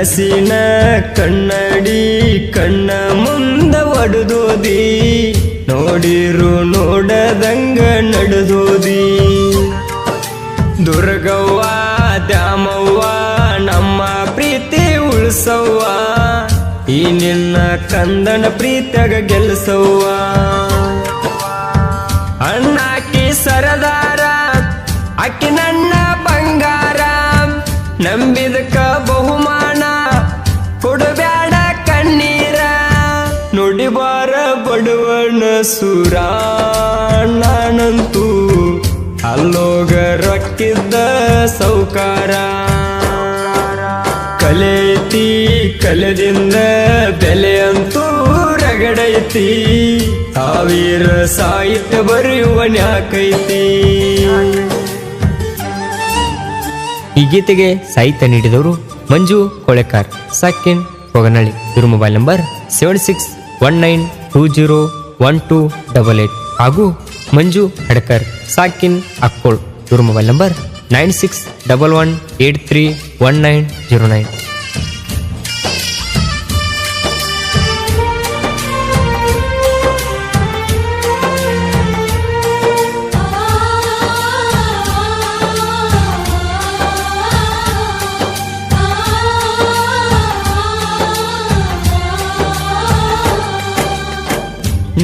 ಕನಸಿನ ಕನ್ನಡಿ ಕಣ್ಣ ಮುಂದ ಒಡೆದೋದಿ, ನೋಡಿರು ನೋಡದಂಗ ನಡೆದೋದಿ. ದುರ್ಗವ್ವ ದ್ಯಾಮವ್ವ ನಮ್ಮ ಪ್ರೀತಿ ಉಳಿಸವ್ವ, ಈ ನಿನ್ನ ಕಂದನ ಪ್ರೀತಿಯಾಗ ಗೆಲ್ಸವ್ವ. ಅಣ್ಣಾಕಿ ಸರದಾರ ಅಕ್ಕಿ ನನ್ನ ಬಂಗಾರ, ನಂಬಿದಕ್ಕ ಬಹುಮಾನ ಕೊಡಬ್ಯಾಡ ಕಣ್ಣೀರ. ನುಡಿಬಾರ ಬಡವನ ಸುರ, ನಾನಂತೂ ಅಲ್ಲೋಗ ರೊಕ್ಕಿದ್ದ ಸೌಕಾರ. ಕಲೆಯೈತಿ ಕಲೆದಿಂದ ಬೆಲೆಯಂತೂ ರಗಡೈತಿ, ಸಾವಿರ ಸಾಹಿತ್ಯ ಬರೆಯುವನ್ಯಾಕೈತಿ. ಈ ಗೀತೆಗೆ ಸಾಹಿತ್ಯ ನೀಡಿದವರು ಮಂಜು ಕೊಳೆಕಾರ್, ಸಾಕಿನ್ ಕೊಗನಳ್ಳಿ. ಇವರು ಮೊಬೈಲ್ ನಂಬರ್ 7619201288 ಹಾಗೂ ಮಂಜು ಹಡಕರ್, ಸಾಕಿನ್ ಅಕ್ಕೋಳ್. ಇವರು ಮೊಬೈಲ್ ನಂಬರ್ 9611831909.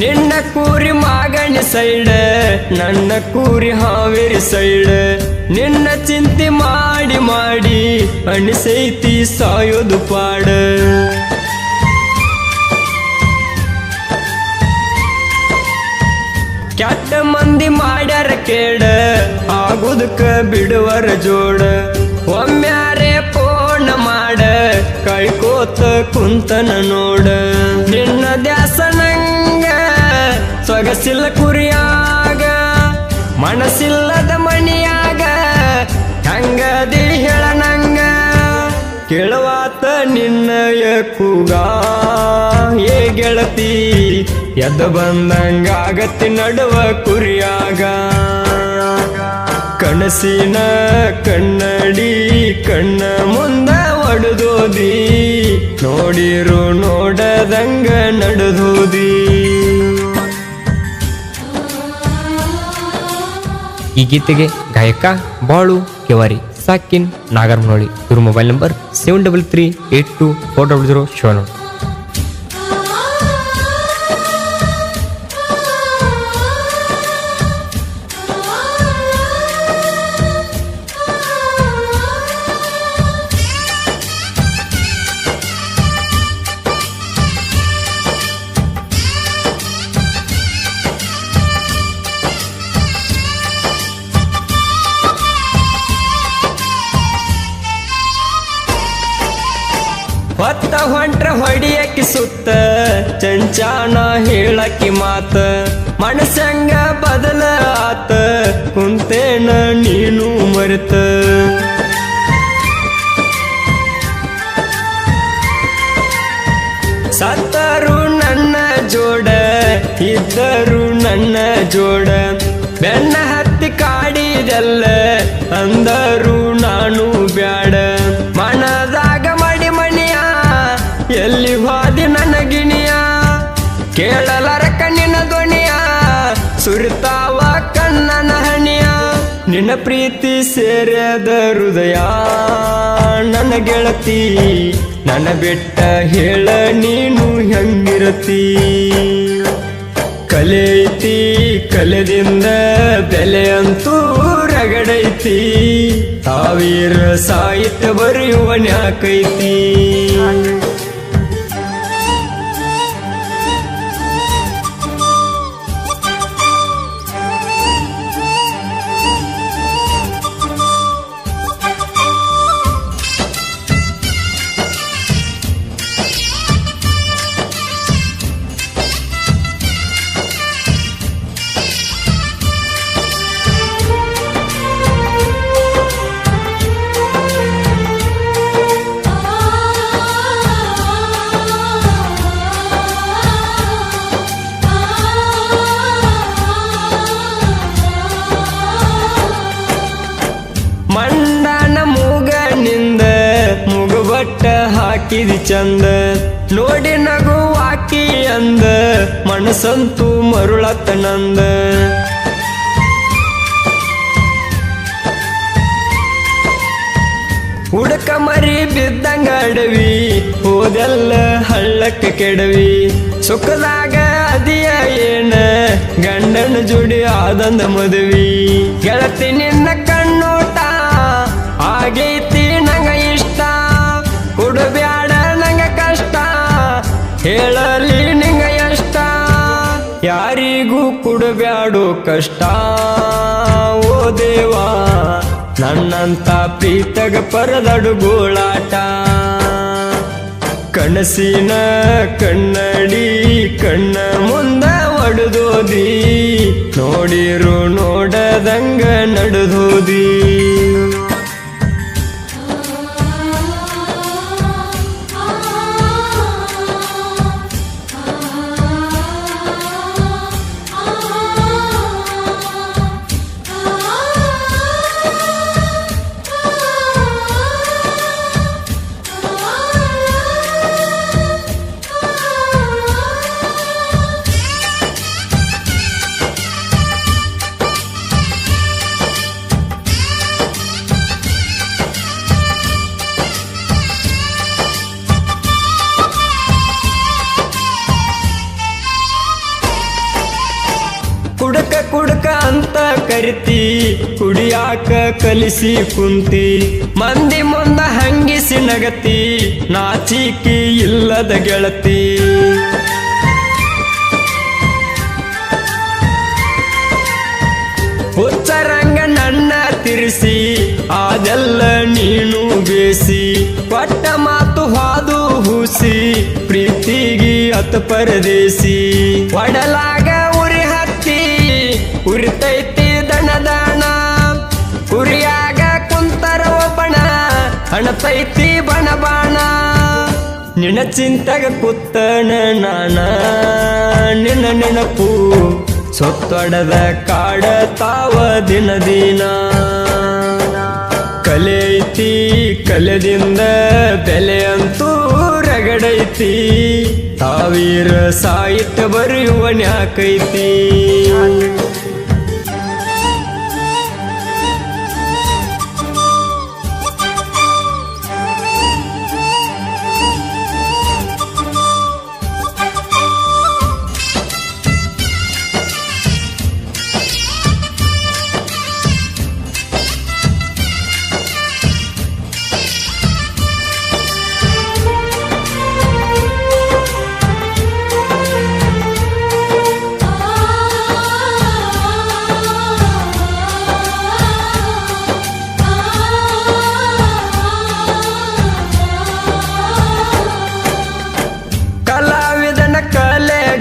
ನಿನ್ನ ಕೂರಿ ಮಾಗಣಿ ಸೈಡ್, ನನ್ನ ಕೂರಿ ಹಾವೇರಿ ಸೈಡ್. ನಿನ್ನ ಚಿಂತೆ ಮಾಡಿ ಮಾಡಿ ಅನಿಸೈತಿ ಸಾಯೋದು ಪಾಡ. ಕೆಟ್ಟ ಮಂದಿ ಮಾಡ್ಯಾರ ಕೇಡ, ಆಗುದಕ್ಕ ಬಿಡುವರ ಜೋಡ. ಒಮ್ಮ್ಯಾರೆ ಫೋನ್ ಮಾಡ ಕಳ್ಕೋತ ಕುಂತನ ನೋಡ. ನಿನ್ನ ದ್ಯಾಸ ನಂಗ ಸೊಗಸಿಲ್ಲ ಕುರಿಯಾಗ, ಮನಸ್ಸಿಲ್ಲದ ಮಣಿಯಾಗ, ಹಂಗದಿ ಹೇಳ ನಂಗ. ಕೇಳುವಾತ ನಿನ್ನಯ ಕೂಗ ಏ ಗೆಳತಿ, ಎದ್ದ ಬಂದಂಗಾಗತ್ತಿ ನಡುವ ಕುರಿಯಾಗ. ಕನಸಿನ ಕನ್ನಡಿ ಕಣ್ಣ ಮುಂದ ಒಡೆದೋದಿ, ನೋಡಿರು ನೋಡದಂಗ ನಡೆದೋದಿ. ಈ ಗೀತೆಗೆ ಗಾಯಕ ಬಾಳು ಕೆವಾರಿ, ಸಾಕಿನ್ ನಾಗರಮನೋಳಿ. ಇವರು ಮೊಬೈಲ್ ನಂಬರ್ 7338240071. ಹೊತ್ತ ಹೊಂಟ್ರ ಹೊಡಿಯಕ್ಕಿ ಸುತ್ತ, ಚಂಚಾನ ಹೇಳಕ್ಕಿ ಮಾತ. ಮನಸಂಗ ಬದಲ ಆತ, ಕುಂತೇನ ನೀನು ಮರೆತ. ಸತ್ತರು ನನ್ನ ಜೋಡ, ಇದ್ದರು ನನ್ನ ಜೋಡ. ಬೆನ್ನ ಹತ್ತಿ ಕಾಡಿದೆಲ್ಲ ಅಂದರು ನಾನು ಬ್ಯಾಡ. ಮನದಾಗ ಮಡಿ ಮಣಿಯ ಎಲ್ಲಿ ಹೋದಿ ನನ್ನ ಗಿಣಿಯ, ಕೇಳಲರ ಕಣ್ಣಿನ ಧ್ವನಿಯ ಸುರಿತಾವ ಕಣ್ಣನ ಹಣಿಯ. ನಿನ್ನ ಪ್ರೀತಿ ಸೇರದ ಹೃದಯ ನನ್ನ ಗೆಳತಿ, ನನ್ನ ಬೆಟ್ಟ ಹೇಳ ನೀನು ಹೆಂಗಿರತಿ. ಕಲೆಯೈತಿ ಕಲೆದಿಂದ ಬೆಲೆಯಂತೂ ರಗಡೈತಿ, ಸಾವಿರ ಸಾಹಿತ್ಯ ಬರೆಯುವನ್ಯಾಕೈತಿ. ಹಾಕಿದಿ ಚಂದ ನೋಡಿ ನಗು ಹಾಕಿ ಅಂದ ಮನಸ್ಸಂತೂ ಮರುಳತ್ತ ನಂದ ಹುಡುಕ ಮರಿ ಬಿದ್ದಂಗ ಅಡವಿ ಹೋದೆಲ್ಲ ಹಳ್ಳಕ್ಕೆ ಕೆಡವಿ ಸುಖದಾಗ ಅದಿಯ ಏನ ಗಂಡನ ಜೋಡಿ ಆದಂದ ಮದುವಿ ಗೆಳತಿ ನಿನ್ನ ಕಣ್ಣೋಟ ಆಗೈತಿ ನಂಗ ಇಷ್ಟ ಕೊಡಬ್ಯಾಡ ನಂಗ ಕಷ್ಟ ಹೇಳಲಿ ನಿಂಗ ಎಷ್ಟ ಯಾರಿಗೂ ಕೊಡಬ್ಯಾಡೋ ಕಷ್ಟ ಓ ದೇವಾ ನನ್ನಂತ ಪ್ರೀತಗ ಪರದಡುಗೋಳಾಟ ಕನಸಿನ ಕನ್ನಡಿ ಕಣ್ಣ ಮುಂದ ಒಡೆದೋದಿ ನೋಡಿರು ನೋಡದಂಗ ನಡೆದೋದಿ ಕುಡಕ ಕುಡಕ ಅಂತ ಕರಿತಿ ಕುಡಿಯಾಕ ಕಲಿಸಿ ಕುಂತಿ ಮಂದಿ ಮುಂದ ಹಂಗಿಸಿ ನಗತಿ ನಾಚಿಕಿ ಇಲ್ಲದ ಗೆಳತಿ ಹುಚ್ಚರಂಗ ನನ್ನ ತಿರ್ಸಿ ಅದೆಲ್ಲ ನೀನು ಬೇಸಿ ಕೊಟ್ಟ ಮಾತು ಹಾದು ಹೂಸಿ ಪ್ರೀತಿಗಿ ಅತ ಪರದೇಸಿ ಒಡಲಾಗ ಉರಿ ಹತ್ತಿ ಉರಿತೈತಿ ದಣದಾಣ ಉರಿಯಾಗ ಕುಂತರ ಒಬ್ಬಣ ಹಣತೈತಿ ಬಣ ಬಾಣ ನಿನ್ನ ಚಿಂತೆಗ ಕುತ್ತಣ ನಾನ ನಿನ್ನ ನೆನಪು ಸೊತ್ತೊಡದ ಕಾಡ ತಾವ ದಿನ ದಿನ ಕಲೆ ಐತಿ ಕಲೆದಿಂದ ಬೆಲೆ ಅಂತೂ ರಗಡೈತಿ ಸಾವಿರ ಸಾಹಿತ್ಯ ಬರೆಯುವನ್ಯಾಕೈತಿ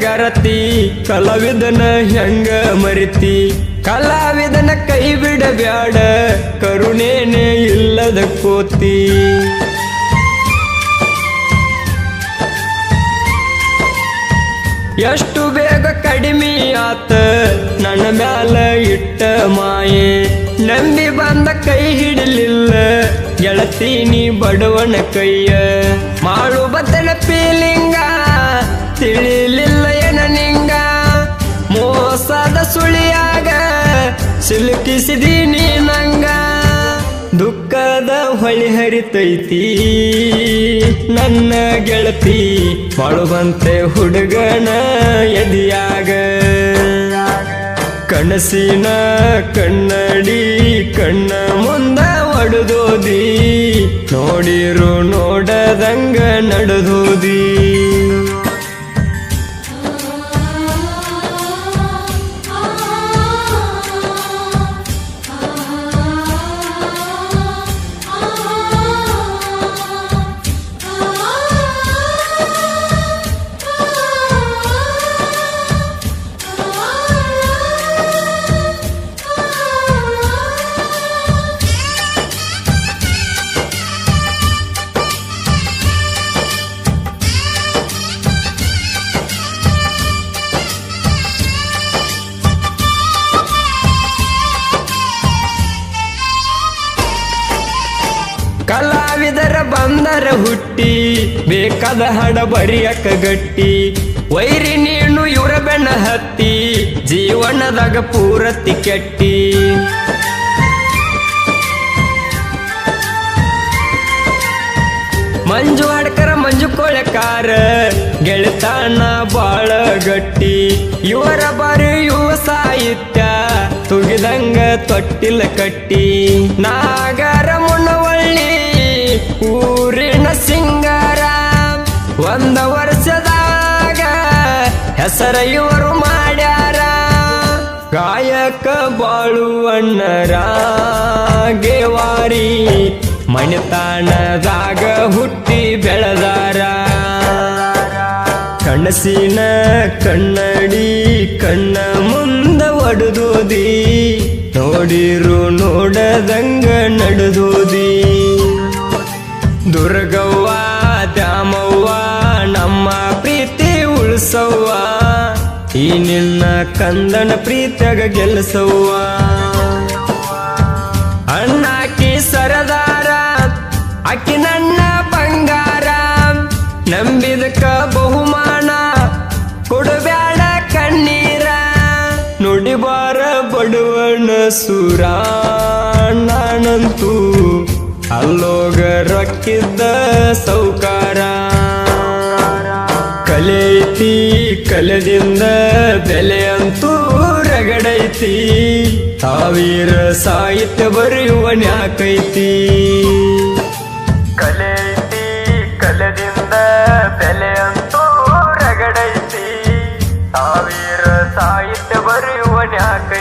ಗರತಿ ಕಲಾವಿದನ ಹೆಂಗ ಮರಿತಿ ಕಲಾವಿದನ ಕೈ ಬಿಡಬ್ಯಾಡ ಕರುಣೇನೆ ಇಲ್ಲದ ಕೋತಿ ಎಷ್ಟು ಬೇಗ ಕಡಿಮೆ ಆತ ನನ್ನ ಮ್ಯಾಲ ಇಟ್ಟ ಮಾಯೆ ನಂಬಿ ಬಂದ ಕೈ ಹಿಡಲಿಲ್ಲ ಗೆಳತಿ ನೀ ಬಡವನ ಕೈಯ ಮಾಡು ಬತ್ತನ ಫೀಲಿಂಗ ತಿಳಿಲಿಲ್ಲ ಏನ ನಿಂಗ ಮೋಸದ ಸುಳಿಯಾಗ ಸಿಲುಕಿಸಿದೀನಿ ನಂಗ ದುಃಖದ ಹೊಳಿ ಹರಿತೈತಿ ನನ್ನ ಗೆಳತಿ ಮಾಡುವಂತೆ ಹುಡುಗನ ಎದಿಯಾಗ ಕನಸಿನ ಕನ್ನಡಿ ಕಣ್ಣ ಮುಂದ ಒಡೆದೋದಿ ನೋಡಿರು ನೋಡದಂಗ ನಡೆದೋದಿ ಬಂದರ ಹುಟ್ಟಿ ಬೇಕಾದ ಹಡ ಬರಿಯಕ ಗಟ್ಟಿ ವೈರಿ ನೀನು ಇವ್ರ ಬೆನ್ನ ಹತ್ತಿ ಜೀವನದಾಗ ಪೂರತಿ ಕೆಟ್ಟಿ ಮಂಜು ಅಡ್ಕರ ಮಂಜು ಕೊಳೆಕಾರ ಗೆಳತಾನ ಬಾಳ ಗಟ್ಟಿ ಇವರ ಬರೆಯುವ ಸಾಹಿತ್ಯ ತುಗಿದಂಗ ತೊಟ್ಟಿಲ ಕಟ್ಟಿ ನಾಗರ ಮುನ್ನವಳ್ಳಿ ಊರಿನ ಸಿಂಗಾರ ಒಂದ ವರ್ಷದಾಗ ಹೆಸರ ಇವರು ಮಾಡ್ಯಾರ ಗಾಯಕ ಬಾಳುವಣ್ಣರ ಗೆವಾರಿ ಮಣಿತಾಣದಾಗ ಹುಟ್ಟಿ ಬೆಳೆದಾರ ಕನಸಿನ ಕನ್ನಡಿ ಕಣ್ಣ ಮುಂದ ಒಡೆದೋದಿ ನೋಡಿರು ನೋಡದಂಗ ನಡೆದೋದಿ ದುರ್ಗವ್ವ ದ್ಯಾಮವ್ವ ನಮ್ಮ ಪ್ರೀತಿ ಉಳಿಸವ್ವ ಈ ನಿನ್ನ ಕಂದನ ಪ್ರೀತಿಯಾಗ ಗೆಲ್ಸವ್ವ ಅಣ್ಣಾಕಿ ಸರದಾರ ಅಕ್ಕಿ ನನ್ನ ಬಂಗಾರ ನಂಬಿದಕ್ಕ ಬಹುಮಾನ ಕೊಡಬ್ಯಾಡ ಕಣ್ಣೀರ ನುಡಿಬಾರ ಬಡವನ ಸುರ ನಾನಂತೂ ಅಲ್ಲೋಗ ರೊಕ್ಕಿದ್ದ ಸೌಕಾರ ಕಲೆಯೈತಿ ಕಲೆದಿಂದ ಬೆಲೆಯಂತೂ ರಗಡೈತಿ ಸಾವಿರ ಸಾಹಿತ್ಯ ಬರೆಯುವ ನ್ಯಾಕೈತಿ ಕಲೆಯೈತಿ ಕಲೆದಿಂದ ಬೆಲೆಯಂತೂ ರಗಡೈತಿ ಸಾವಿರ ಸಾಹಿತ್ಯ ಬರೆಯುವ ನ್ಯಾಕ